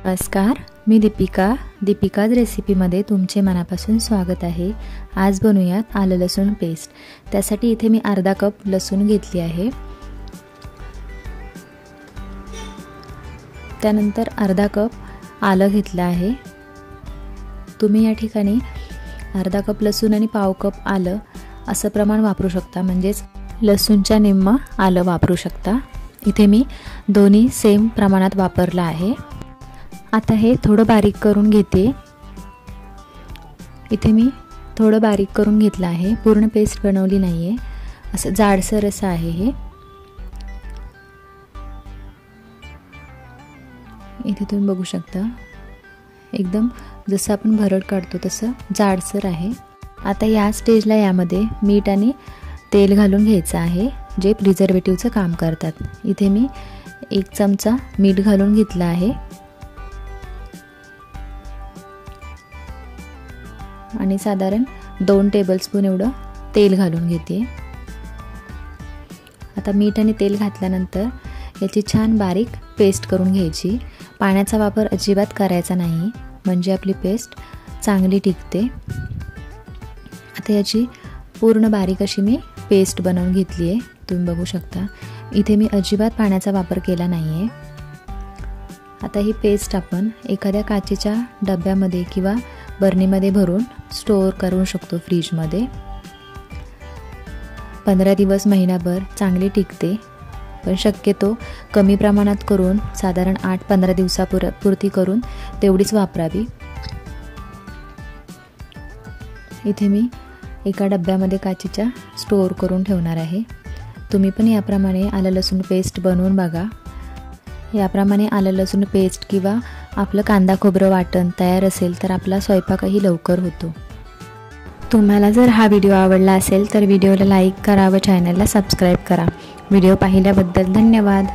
नमस्कार, मी दीपिकाज रेसिपीमध्ये तुमचे मनापासून स्वागत आहे। आज बनवूयात आलं लसूण पेस्ट। त्यासाठी इथे मी अर्धा कप लसूण घेतली आहे। त्यानंतर अर्धा कप आलं घेतलं आहे। तुम्ही या ठिकाणी अर्धा कप लसूण आणि पाव कप आलं असं प्रमाण वापरू शकता, म्हणजेच लसूणच्या निम्म आलं वापरू शकता। इथे मी दोन्ही सेम प्रमाणात वापरला आहे। आता हे थोडं बारीक करून घेते। इथे मी थोडं बारीक करून घेतलं आहे, पूर्ण पेस्ट बनवली नाहीये, असं जाडसर असं आहे हे। इथे तुम्ही बघू शकता, एकदम जसं आपण भरड काढतो तसं जाडसर आहे। आता या स्टेजला यामध्ये मीठ आणि तेल घालून घ्यायचं आहे, जे प्रिझर्वेटिव्हचं काम करतात। इथे मी 1 चमचा मीठ घालून घेतला आहे आणि साधारण 2 टेबलस्पून एवढं तेल घालून घेते। आता मीठ आणि तेल घातल्यानंतर याची छान बारीक पेस्ट करून घ्यायची। पाण्याचा वापर अजिबात करायचा नाही, म्हणजे आपली पेस्ट चांगली टिकते। आता याची पूर्ण बारीक अशी मी पेस्ट बनवून घेतली आहे, तुम्ही बघू शकता। इथे मी अजिबात पाण्याचा वापर केला नाही आहे। आता ही पेस्ट आपण एखाद्या काचेच्या डब्यामध्ये किंवा बरणीमध्ये भरून स्टोअर करू शकतो फ्रीजमध्ये। 15 दिवस महिनाभर चांगली टिकते, पण शक्यतो कमी प्रमाणात करून साधारण 8-15 दिवसापुरती करून तेवढीच वापरावी। इथे मी एका डब्यामध्ये काचेच्या स्टोअर करून ठेवणार आहे। तुम्ही पण याप्रमाणे आलं लसूण पेस्ट बनवून बघा। याप्रमाणे आलं लसूण पेस्ट किंवा आपलं कांदा खोबरं वाटण तयार असेल तर आपला स्वयंपाकही लवकर होतो। तुम्हाला जर हा व्हिडिओ आवडला असेल तर व्हिडिओला लाईक करा व चॅनलला सबस्क्राईब करा। व्हिडिओ पाहिल्याबद्दल धन्यवाद।